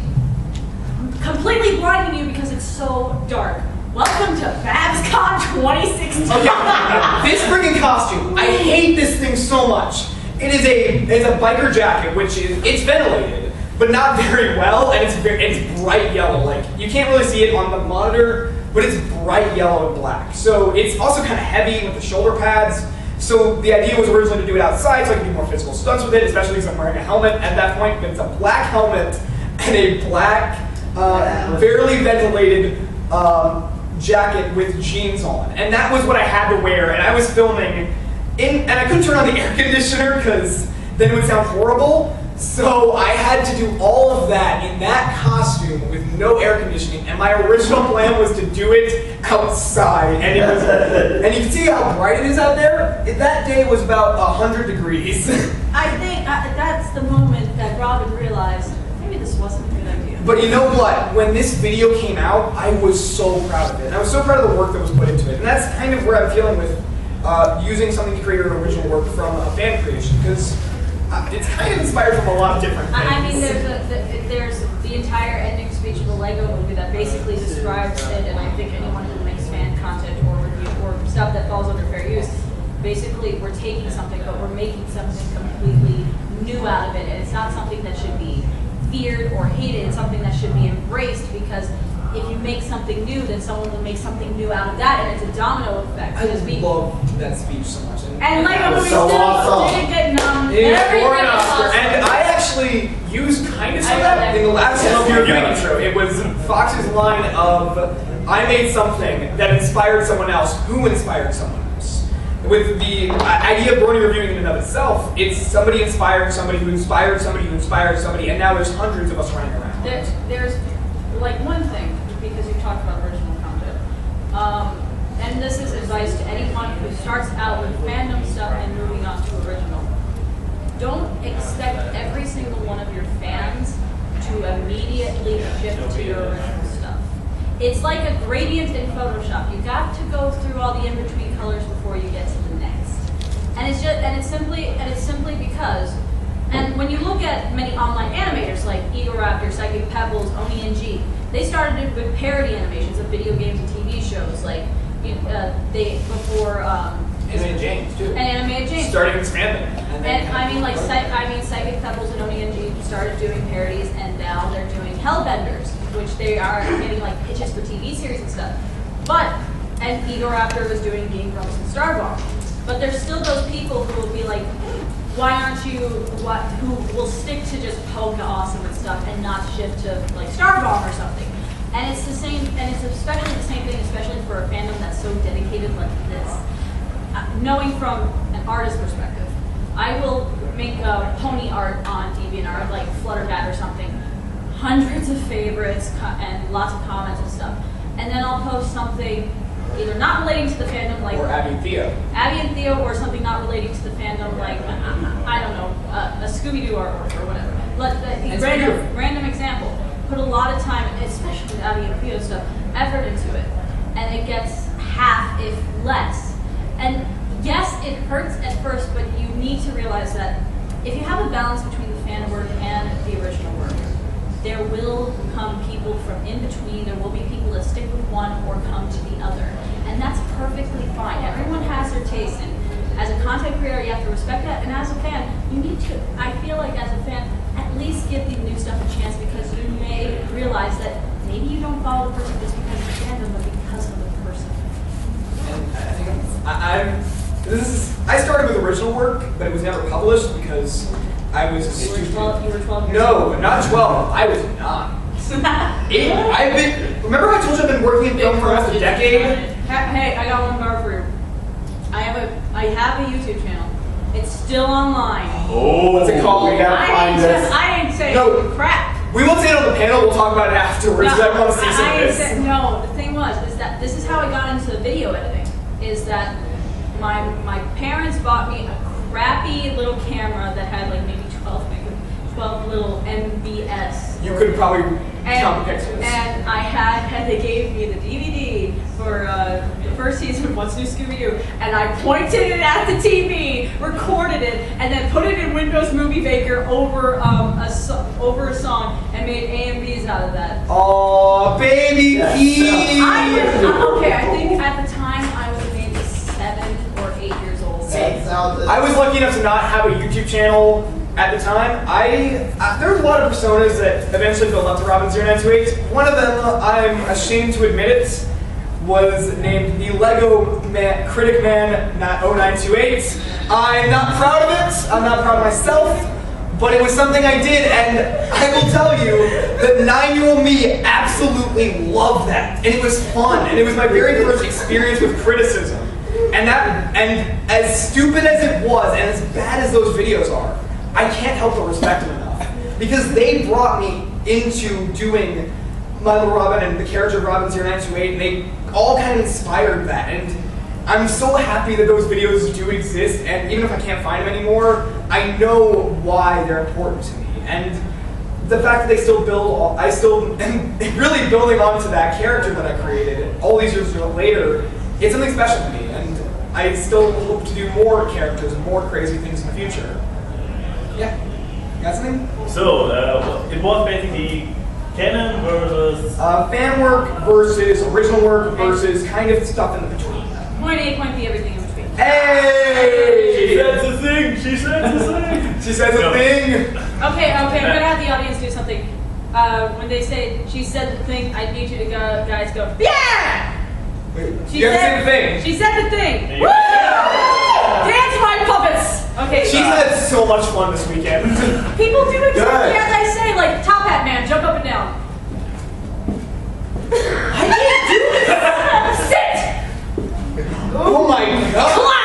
completely blinding you because it's so dark. Welcome to BabsCon 2016. Okay, this freaking costume, I hate this thing so much. It's a biker jacket, which it's ventilated, but not very well, and it's bright yellow. Like you can't really see it on the monitor, but it's bright yellow and black. So it's also kind of heavy with the shoulder pads. So the idea was originally to do it outside so I could do more physical stunts with it, especially because I'm wearing a helmet at that point. But it's a black helmet and a black, barely ventilated jacket with jeans on. And that was what I had to wear. And I was filming and I couldn't turn on the air conditioner because then it would sound horrible. So I had to do all of that in that costume with no air conditioning, and my original plan was to do it outside. And it was, and you can see how bright it is out there. That day was about 100 degrees. I think that's the moment that Robin realized maybe this wasn't a good idea. But you know what? When this video came out, I was so proud of it, and I was so proud of the work that was put into it. And that's kind of where I'm feeling with using something to create an original work from a fan creation, because it's kind of inspired from a lot of different things. I mean, there's the entire ending speech of the Lego movie that basically describes it, and I think anyone who makes fan content or review or stuff that falls under fair use, basically we're taking something, but we're making something completely new out of it, and it's not something that should be feared or hated. It's something that should be embraced, because if you make something new, then someone will make something new out of that, and it's a domino effect. I love that speech so much. And Lego movies so still awesome. didn't get nominated. Yeah, Everything for an was Oscar. awesome. And I actually used kind of some of I love that that. in the last Love Your Viewing intro. It was Fox's line of, I made something that inspired someone else who inspired someone else. With the idea of Brony reviewing in and of itself, it's somebody inspired somebody who inspired somebody who inspired somebody, and now there's hundreds of us running around. There's like one thing, because you talked about original content, and this is advice to anyone who starts out with fandom stuff and moving on to original. Don't expect every single one of your fans to immediately shift to your original stuff. It's like a gradient in Photoshop. You got to go through all the in-between colors before you get to the next. And it's simply because, and when you look at many online animators like Egoraptor, Psychic Pebbles, Oni and G, they started with parody animations of video games and TV shows, like Animated James too. And Animated James. Starting with Fandom. And Psychic Pebbles and Oni and G started doing parodies, and now they're doing Hellbenders, which they are getting like pitches for TV series and stuff. And Egoraptor was doing Game Grumps and Starbomb. But there's still those people who will be like, why aren't you, who will stick to just Polka Awesome and stuff and not shift to like Starbomb or something. And it's the same, and it's especially the same thing, especially for a fandom that's so dedicated like this. Knowing from an artist perspective, I will make a pony art on DeviantArt, like Flutterbat or something, hundreds of favorites and lots of comments and stuff. And then I'll post something either not relating to the fandom, like Or Abby and Theo. or something not relating to the fandom, like I don't know, a Scooby-Doo artwork or whatever. Random example. Put a lot of time, especially with Abby and Theo stuff, effort into it, and it gets half, if less. And yes, it hurts at first, but you need to realize that if you have a balance between the fan work and the original work, there will come people from in between. There will be people that stick with one or come to the other. And that's perfectly fine. Everyone has their taste. And as a content creator, you have to respect that. And as a fan, you need to, I feel like as a fan, at least give the new stuff a chance, because you may realize that maybe you don't follow the person just because of the fandom, but because of the person. And I started with original work, but it was never published because I was a student. You were 12 years No, old. not 12. I was 9. Remember I told you I've been working in film for almost a decade? Hey, I got one bar for you. I have a YouTube channel. It's still online. Oh, what's it called? We gotta find this. I ain't saying No. crap. We won't say it on the panel. We'll talk about it afterwards. No, I want to see some of this. No, the thing was that this is how I got into video editing. Is that my parents bought me a crappy little camera that had like maybe 12 little MBS. You could probably count the pixels. And they gave me the DVD for the first season of What's New Scooby-Doo, and I pointed it at the TV, recorded it, and then put it in Windows Movie Maker over a song, and made A and Bs out of that. Oh, baby Pete! I think at the time I was maybe 7 or 8 years old. I was lucky enough to not have a YouTube channel at the time. There's a lot of personas that eventually built up to Robin0928. One of them, I'm ashamed to admit it, was named the Lego Man, Critic Man 0928. I'm not proud of it, I'm not proud of myself, but it was something I did, and I will tell you that 9-year-old me absolutely loved that. And it was fun, and it was my very first experience with criticism. And as stupid as it was, and as bad as those videos are, I can't help but respect them enough. Because they brought me into doing My Little Robin and the character of Robin 0928, and they all kind of inspired that. And I'm so happy that those videos do exist, and even if I can't find them anymore, I know why they're important to me. And the fact that they still I still am really building onto that character that I created all these years later, it's something special to me, and I still hope to do more characters and more crazy things in the future. Yeah. Got something? So, it was basically canon versus... fan work versus original work versus kind of stuff in between. Point A, point B, everything in between. Hey! She said the thing! She said the thing! She said the thing! Okay, I'm gonna have the audience do something. When they say, she said the thing, I need you to guys go, yeah! Wait, She you have to say said the thing. She said the thing. Woo! Dance my puppets! Okay. She's had so much fun this weekend. People do exactly Good. as I say, like Top Hat Man, jump up and down. I can't do this! Sit! Oh my god! Clap!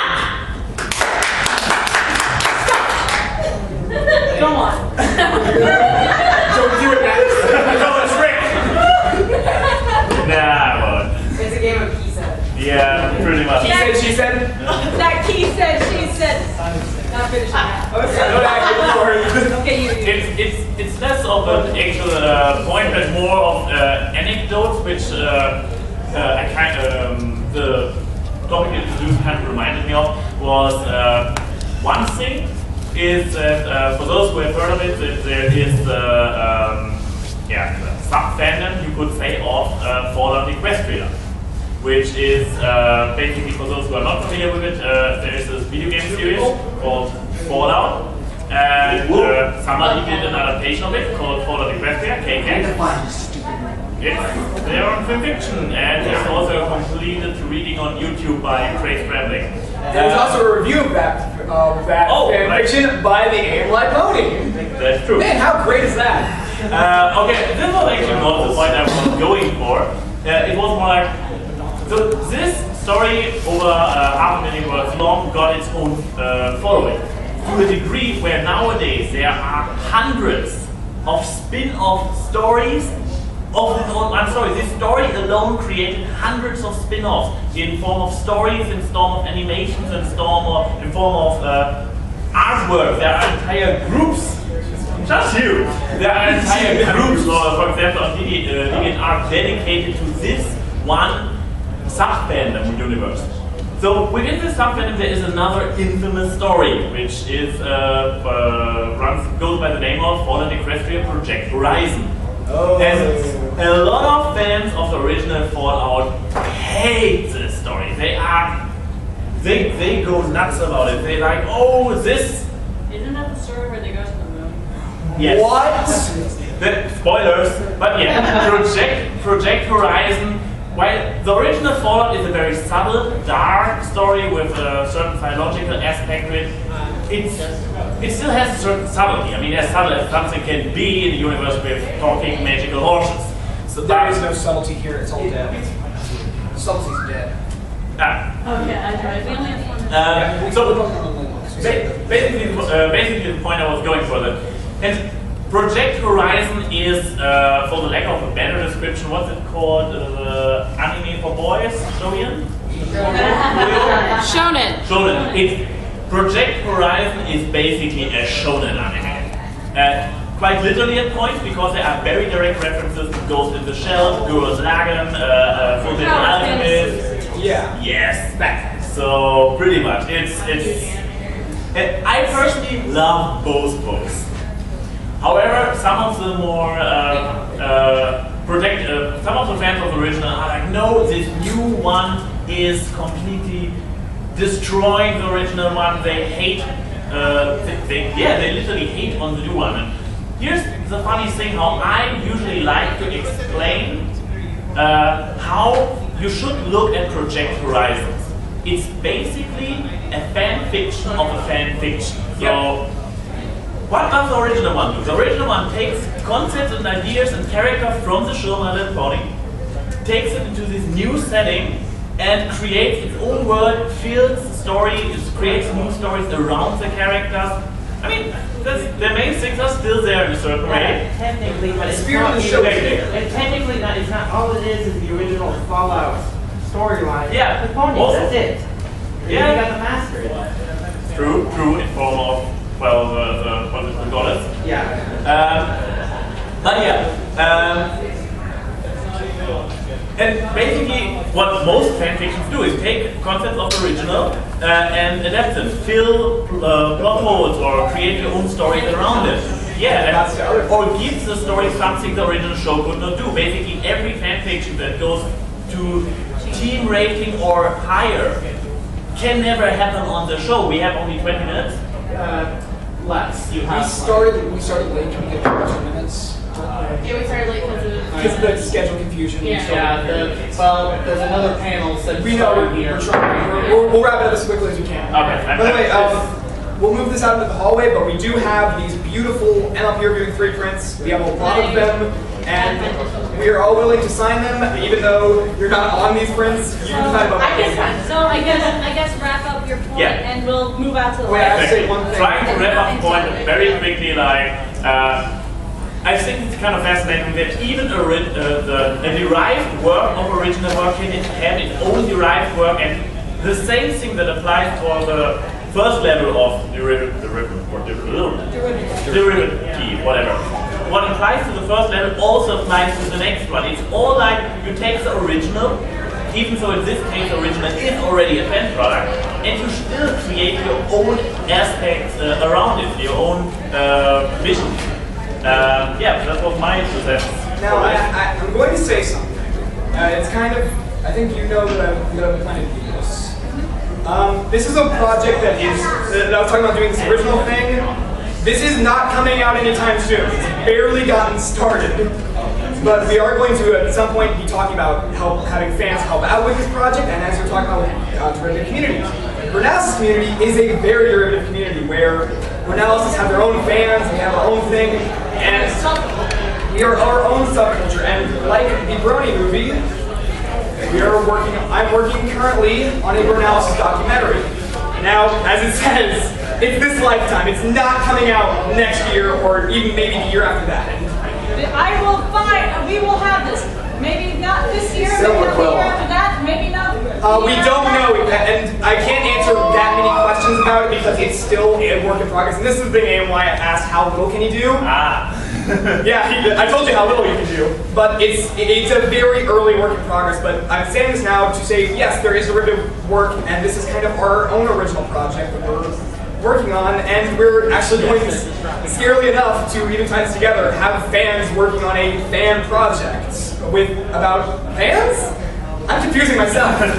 Go on. Don't do it, man. No, it's Rick. Nah, well, It's a game of pizza. yeah, pretty much. She said. That key said, she said. Not finishing that. Okay, you. It's less of an actual point, but more of anecdotes, which I the topic you introduced kind of reminded me of was one thing is that for those who have heard of it, that there is sub-fandom, you could say, of Fallout Equestria, which is basically, for those who are not familiar with it, there is this video game series called Fallout, and somebody did an adaptation of it called Fallout Equestria, KK. It's there on film fiction, and there's also a completed reading on YouTube by Craig Scrambling. There's also a review of that fan fiction by the MLP Pony. That's true. Man, how great is that? Okay, this was actually not the point I was going for. It was more like, so this story over 500,000 words long got its own following. To a degree where nowadays there are hundreds of spin-off stories of this one story. This story alone created hundreds of spin-offs in form of stories, in form of animations, in form of artwork. There are entire groups. Just you. There are entire groups, for example, on DeviantArt dedicated to this one sub-fandom universe. So within this sub-fandom there is another infamous story, which is goes by the name of Fallout Equestria Project Horizon. And a lot of fans of the original Fallout hate this story. They go nuts about it. They like, oh, this. Isn't that the story where they go to the moon? Yes. What? Spoilers, but yeah, Project Horizon. While the original Fallout is a very subtle, dark story with a certain psychological aspect to it, it still has a certain subtlety. I mean, as subtle as something can be in a universe with talking magical horses. So There is no subtlety here, it's all dead. Subtlety's dead. Okay, I tried. We only have 1 minute. So basically the point I was going for that. And Project Horizon is, for the lack of a better description, what's it called? Anime for boys? Shonen? Shonen. Project Horizon is basically a shonen anime. Quite literally at points, because there are very direct references to Ghost in the Shell, Gurren's Lagann, Fullmetal Alchemist. Yeah. Yes, that. So pretty much, I personally love both books. However, some of the more some of the fans of the original are like, no, this new one is completely destroying the original one. They hate, they literally hate on the new one. And here's the funny thing: how I usually like to explain how you should look at Project Horizons. It's basically a fan fiction of a fan fiction. So, what does the original one do? The original one takes concepts and ideas and characters from the show My Little Pony, takes it into this new setting, and creates its own world, fills stories, creates new stories around the characters. I mean, the main things are still there in a certain way. Technically, but it's spirit not. of the show is And there. technically, not. It's not. All it is the original Fallout storyline. Yeah, The pony. also. That's it. Yeah. You got the master. True, in form of, well, the goddess. Yeah. But yeah, and basically what most fan fictions do is take concepts of the original and adapt them, fill plot holes or create your own stories around it. Yeah, and, or give the story something the original show could not do. Basically every fan fiction that goes to team rating or higher can never happen on the show. We have only 20 minutes. Less. You We have started late. Can we get 2 minutes? Yeah, we started late Because of the schedule confusion. Yeah. Well, there's another panel. So We know we're trying. We'll wrap it up as quickly as we can. Okay. By the way, we'll move this out into the hallway, but we do have these beautiful MLP reviewing 3 prints. We have a lot of them, and we are all willing to sign them, even though you're not on these prints. You can sign them. I can sign. So I guess wrap up your point Yeah. and we'll move out to the Wait, I have left. to say one thing. Trying to wrap up the point very quickly, like, I think it's kind of fascinating that even a derived work of original work can have its own derived work, and the same thing that applies for the first level of derivative, whatever. What applies to the first level also applies to the next one. It's all like you take the original, even though in this case the original is already a fan product, and you still create your own aspects around it, your own vision. Yeah, that was my 2 cents. Now, I'm going to say something. It's kind of, I think you know that I'm planning to do this. This is a project that I was talking about doing this original thing. This is not coming out anytime soon. It's barely gotten started. But we are going to, at some point, be talking about having fans help out with this project, and as we're talking about derivative communities. Renalysis community is a very derivative community where Renalysis have their own fans, they have their own thing, and we are our own subculture. And like the Brony movie, I'm working currently on a Renalysis documentary. Now, as it says, it's this lifetime. It's not coming out next year or even maybe the year after that. I will find, we will have this. Maybe not this year, maybe not the year after that, maybe not. We don't know, and I can't answer that many questions about it because it's still a work in progress. And this is the thing why I asked how little can you do? Yeah, I told you how little you can do. But it's a very early work in progress. But I'm saying this now to say, yes, there is derivative work, and this is kind of our own original project that we're working on, and we're actually going to, scarily enough, to even tie this together, have fans working on a fan project about fans? I'm confusing myself. With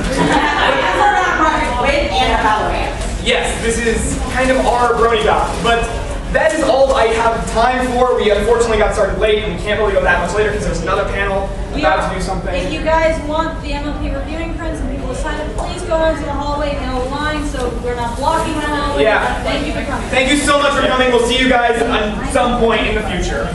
and about fans. Yes, this is kind of our Brony doc, but that is all I have time for. We unfortunately got started late, and we can't really go that much later because there's another panel about to do something. If you guys want the MLP reviewing prints and people to sign up, please go into the hallway in a line so we're not blocking the hallway. Yeah. Thank you for coming. Thank you so much for coming. We'll see you guys at some point in the future.